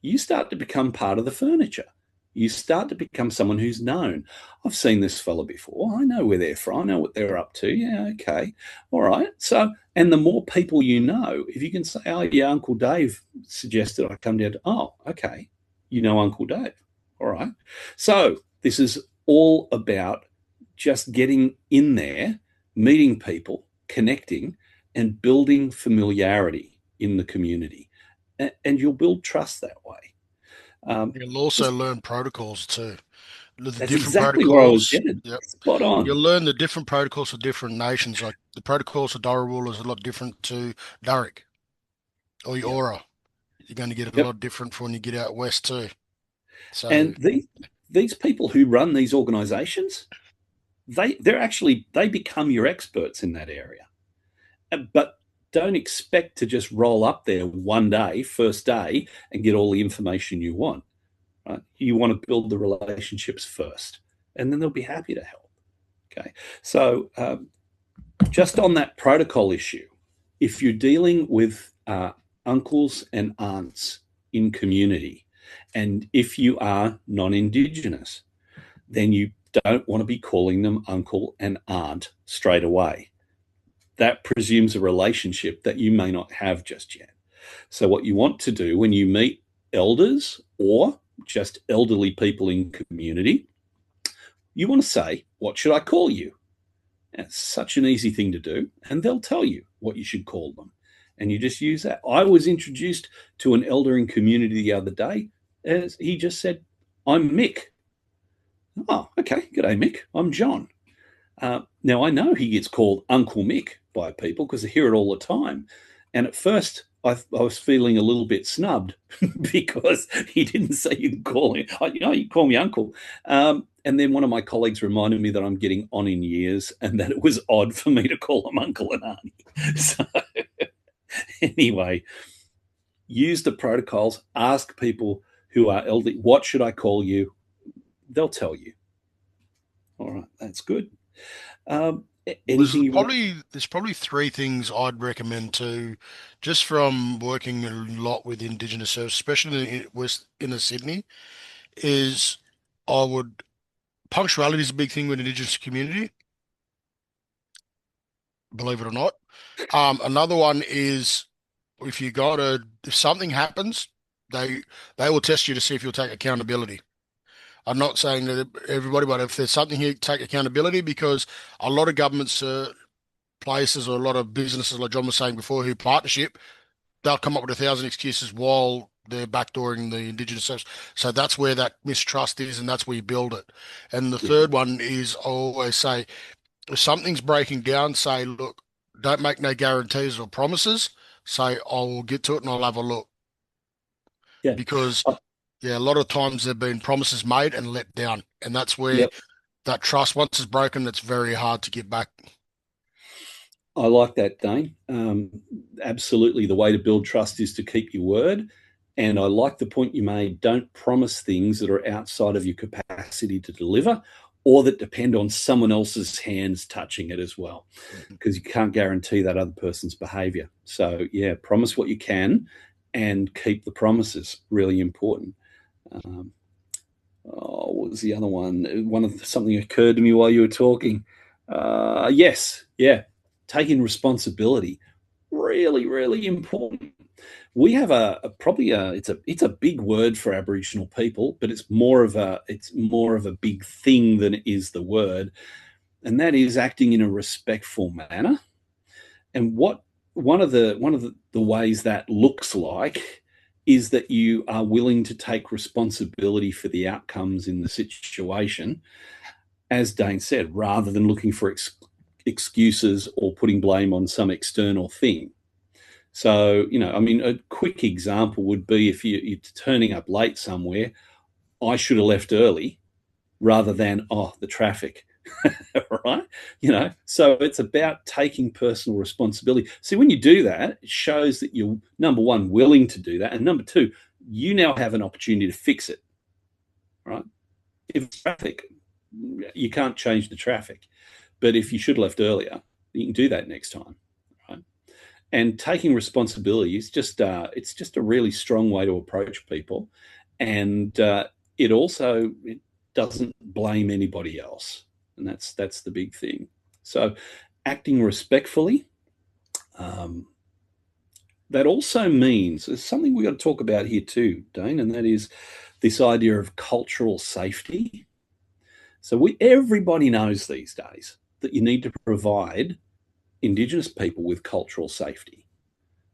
you start to become part of the furniture. You start to become someone who's known. I've seen this fella before. I know where they're from. I know what they're up to. Yeah, okay. All right. So, and the more people you know, if you can say, oh, yeah, Uncle Dave suggested I come down to, oh, okay. You know Uncle Dave. All right. So this is all about just getting in there, meeting people, connecting, and building familiarity in the community. And you'll build trust that way. You'll also learn protocols too. That's exactly where I was headed. Yep. Spot on. You'll learn the different protocols for different nations. Like the protocols for Darawal is a lot different to Darug or Eora. You're going to get a lot different for when you get out west too. So, and these people who run these organisations, they become your experts in that area. But don't expect to just roll up there one day, first day, and get all the information you want. Right? You want to build the relationships first, and then they'll be happy to help. Okay. So just on that protocol issue, if you're dealing with uncles and aunts in community, and if you are non-Indigenous, then you don't want to be calling them uncle and aunt straight away. That presumes a relationship that you may not have just yet. So what you want to do when you meet elders or just elderly people in community, you want to say, what should I call you? It's such an easy thing to do, and they'll tell you what you should call them. And you just use that. I was introduced to an elder in community the other day, as he just said, I'm Mick. Oh, okay. G'day, Mick. I'm John. Now, I know he gets called Uncle Mick by people because I hear it all the time. And at first, I was feeling a little bit snubbed because he didn't say you can call him. You know, you call me Uncle. And then one of my colleagues reminded me that I'm getting on in years and that it was odd for me to call them Uncle and Auntie. So anyway, use the protocols. Ask people who are elderly, what should I call you? They'll tell you. All right, that's good. Anything you want? There's probably three things I'd recommend too, just from working a lot with Indigenous service, especially in West inner Sydney, is I would punctuality is a big thing with Indigenous community, believe it or not. Another one is if something happens, they they will test you to see if you'll take accountability. I'm not saying that everybody, but if there's something here, take accountability because a lot of governments, places, or a lot of businesses, like John was saying before, who partnership, they'll come up with 1,000 excuses while they're backdooring the Indigenous service. So that's where that mistrust is, and that's where you build it. And the third one is I always say, if something's breaking down, say, look, don't make no guarantees or promises. Say, I will get to it and I'll have a look. Yeah. Because, a lot of times there have been promises made and let down. And that's where Yep. that trust, once it's broken, it's very hard to get back. I like that, Dane. Absolutely. The way to build trust is to keep your word. And I like the point you made. Don't promise things that are outside of your capacity to deliver or that depend on someone else's hands touching it as well, because you can't guarantee that other person's behavior. So, yeah, promise what you can and keep the promises. Really important. What was the other one? Something occurred to me while you were talking. Yes, yeah, taking responsibility. Really, really important. We have it's a big word for Aboriginal people, but it's more of a big thing than it is the word, and that is acting in a respectful manner. And one of the ways that looks like is that you are willing to take responsibility for the outcomes in the situation, as Dane said, rather than looking for excuses or putting blame on some external thing. So, a quick example would be if you're turning up late somewhere, I should have left early rather than, the traffic, right? So it's about taking personal responsibility. See, when you do that, it shows that you're, number one, willing to do that. And number two, you now have an opportunity to fix it, right? If it's traffic, you can't change the traffic. But if you should have left earlier, you can do that next time. And taking responsibility is just a really strong way to approach people. And it doesn't blame anybody else. And that's the big thing. So acting respectfully, that also means there's something we've got to talk about here too, Dane, and that is this idea of cultural safety. So everybody knows these days that you need to provide Indigenous people with cultural safety.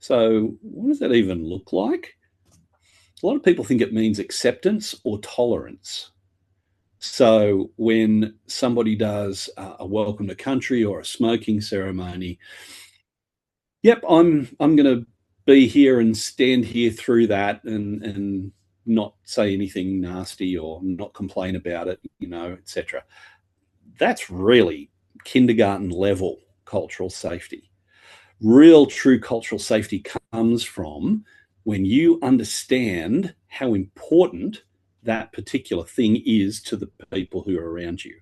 So what does that even look like? A lot of people think it means acceptance or tolerance. So when somebody does a welcome to country or a smoking ceremony, yep, I'm going to be here and stand here through that and not say anything nasty or not complain about it, etc. That's really kindergarten level cultural safety. Real true cultural safety comes from when you understand how important that particular thing is to the people who are around you.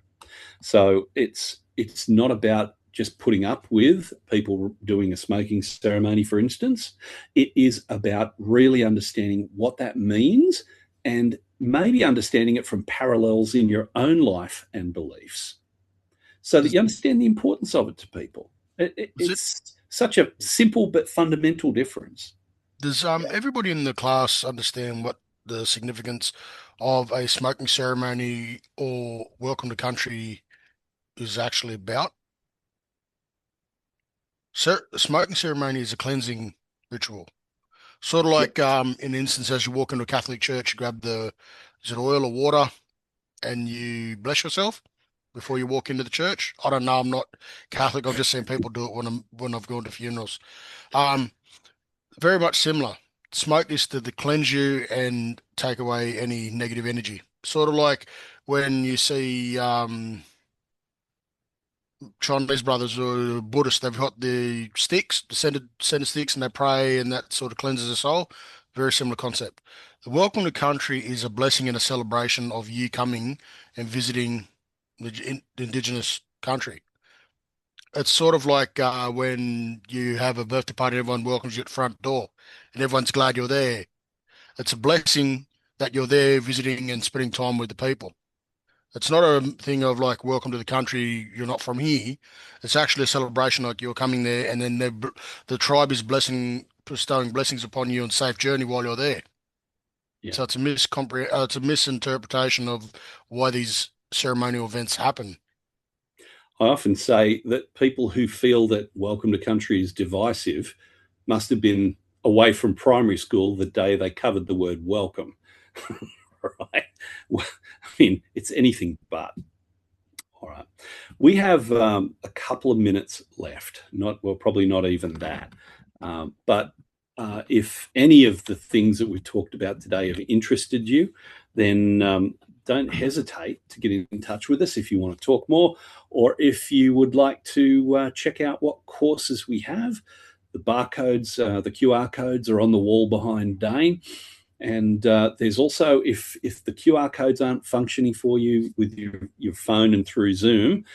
So it's not about just putting up with people doing a smoking ceremony, for instance. It is about really understanding what that means and maybe understanding it from parallels in your own life and beliefs so that you understand the importance of it to people. It's such a simple but fundamental difference. Does everybody in the class understand what the significance of a smoking ceremony or welcome to country is actually about? The smoking ceremony is a cleansing ritual. Sort of like in instance, as you walk into a Catholic church, you grab is it oil or water and you bless yourself before you walk into the church. I don't know, I'm not Catholic. I've just seen people do it when I've gone to funerals. Very much similar. Smoke is to cleanse you and take away any negative energy. Sort of like when you see Chinese brothers or Buddhists, they've got the sticks, the scented sticks, and they pray, and that sort of cleanses the soul. Very similar concept. The welcome to country is a blessing and a celebration of you coming and visiting the indigenous country. It's sort of like when you have a birthday party, everyone welcomes you at the front door, and everyone's glad you're there. It's a blessing that you're there visiting and spending time with the people. It's not a thing of like, welcome to the country, you're not from here. It's actually a celebration, like you're coming there, and then the tribe is bestowing blessings upon you and safe journey while you're there. Yeah. So it's a misinterpretation of why these ceremonial events happen. I often say that people who feel that welcome to country is divisive must have been away from primary school the day they covered the word welcome. Right? Well, I mean, it's anything but. All right. We have a couple of minutes left. Probably not even that. But if any of the things that we've talked about today have interested you, then don't hesitate to get in touch with us if you want to talk more, or if you would like to check out what courses we have. The barcodes, the QR codes are on the wall behind Dane. And there's also, if the QR codes aren't functioning for you with your phone and through Zoom,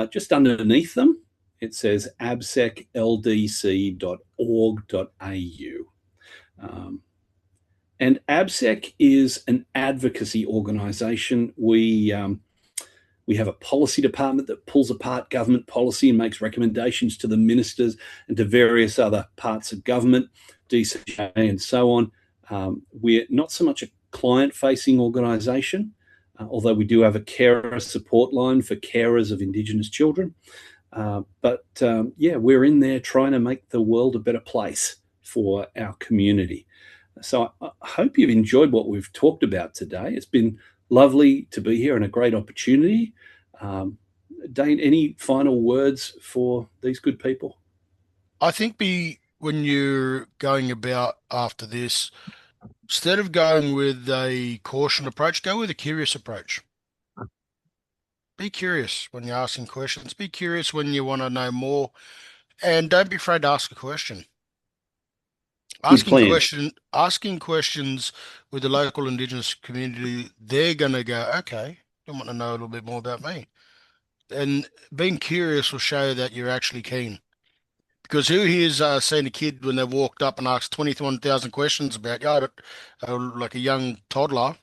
just underneath them, it says absecldc.org.au. And AbSec is an advocacy organisation. We have a policy department that pulls apart government policy and makes recommendations to the ministers and to various other parts of government, DCA and so on. We're not so much a client-facing organisation, although we do have a carer support line for carers of Indigenous children. But we're in there trying to make the world a better place for our community. So I hope you've enjoyed what we've talked about today. It's been lovely to be here and a great opportunity. Dane, any final words for these good people? I think when you're going about after this, instead of going with a caution approach, go with a curious approach. Be curious when you're asking questions. Be curious when you want to know more, and don't be afraid to ask a question. Asking questions with the local Indigenous community, they're going to go, okay, I want to know a little bit more about me. And being curious will show that you're actually keen. Because who here's seen a kid when they walked up and asked 21,000 questions about you, like a young toddler,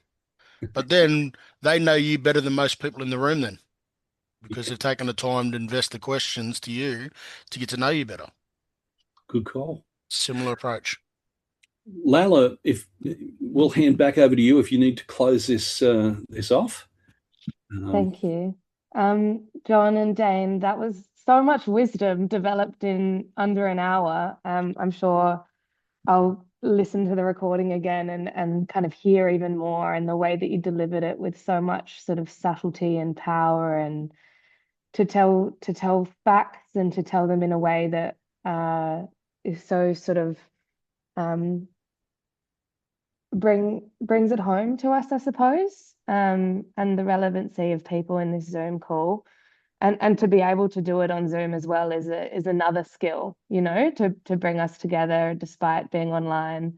but then they know you better than most people in the room then, because they've taken the time to invest the questions to you to get to know you better. Good call. Similar approach. Lala, if we'll hand back over to you if you need to close this off. Thank you. John and Dane, that was so much wisdom developed in under an hour. I'm sure I'll listen to the recording again and kind of hear even more, and the way that you delivered it with so much sort of subtlety and power, and to tell facts and to tell them in a way that is so sort of brings it home to us, I suppose, and the relevancy of people in this Zoom call, and to be able to do it on Zoom as well is another skill, to bring us together despite being online.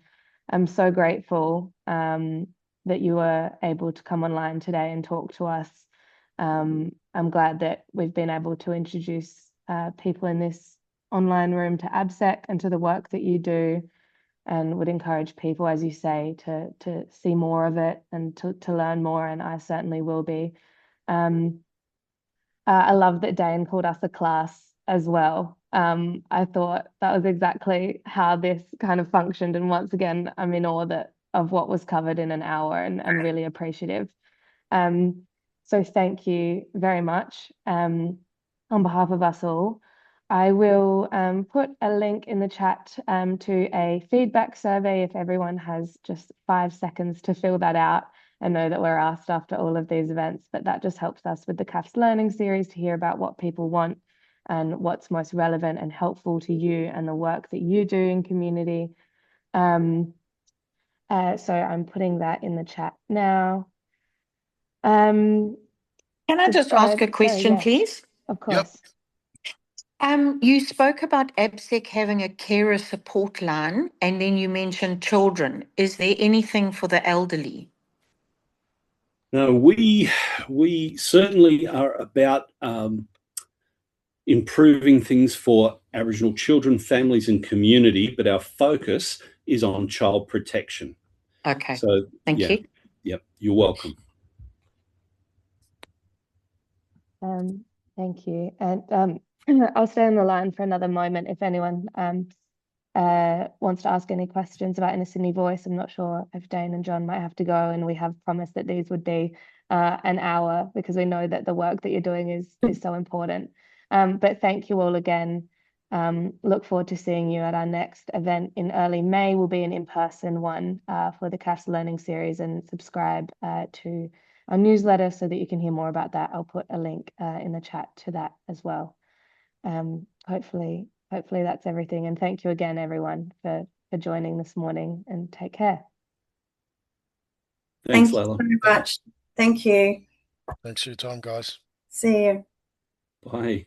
I'm so grateful that you were able to come online today and talk to us. I'm glad that we've been able to introduce people in this online room to AbSec and to the work that you do, and would encourage people, as you say, to see more of it and to learn more, and I certainly will be. I love that Dane called us a class as well. I thought that was exactly how this kind of functioned, and once again, I'm in awe of what was covered in an hour, and really appreciative. So thank you very much. On behalf of us all, I will put a link in the chat to a feedback survey if everyone has just 5 seconds to fill that out. I know that we're asked after all of these events, but that just helps us with the CAFS Learning Series to hear about what people want and what's most relevant and helpful to you and the work that you do in community. So I'm putting that in the chat now. Can I just ask a question, please? Of course. You spoke about AbSec having a carer support line, and then you mentioned children. Is there anything for the elderly? No, we certainly are about improving things for Aboriginal children, families and community, but our focus is on child protection. Okay. So Thank you. Yep, you're welcome. Thank you. And I'll stay on the line for another moment if anyone wants to ask any questions about Inner Sydney Voice. I'm not sure if Dane and John might have to go, and we have promised that these would be an hour because we know that the work that you're doing is so important. But thank you all again. Look forward to seeing you at our next event in early May. Will be an in-person one for the CAFS Learning Series, and subscribe to our newsletter so that you can hear more about that. I'll put a link in the chat to that as well. Hopefully that's everything. And thank you again, everyone, for joining this morning, and take care. Thanks, Thank Layla. you very much. Thank you. Thanks for your time, guys. See you. Bye.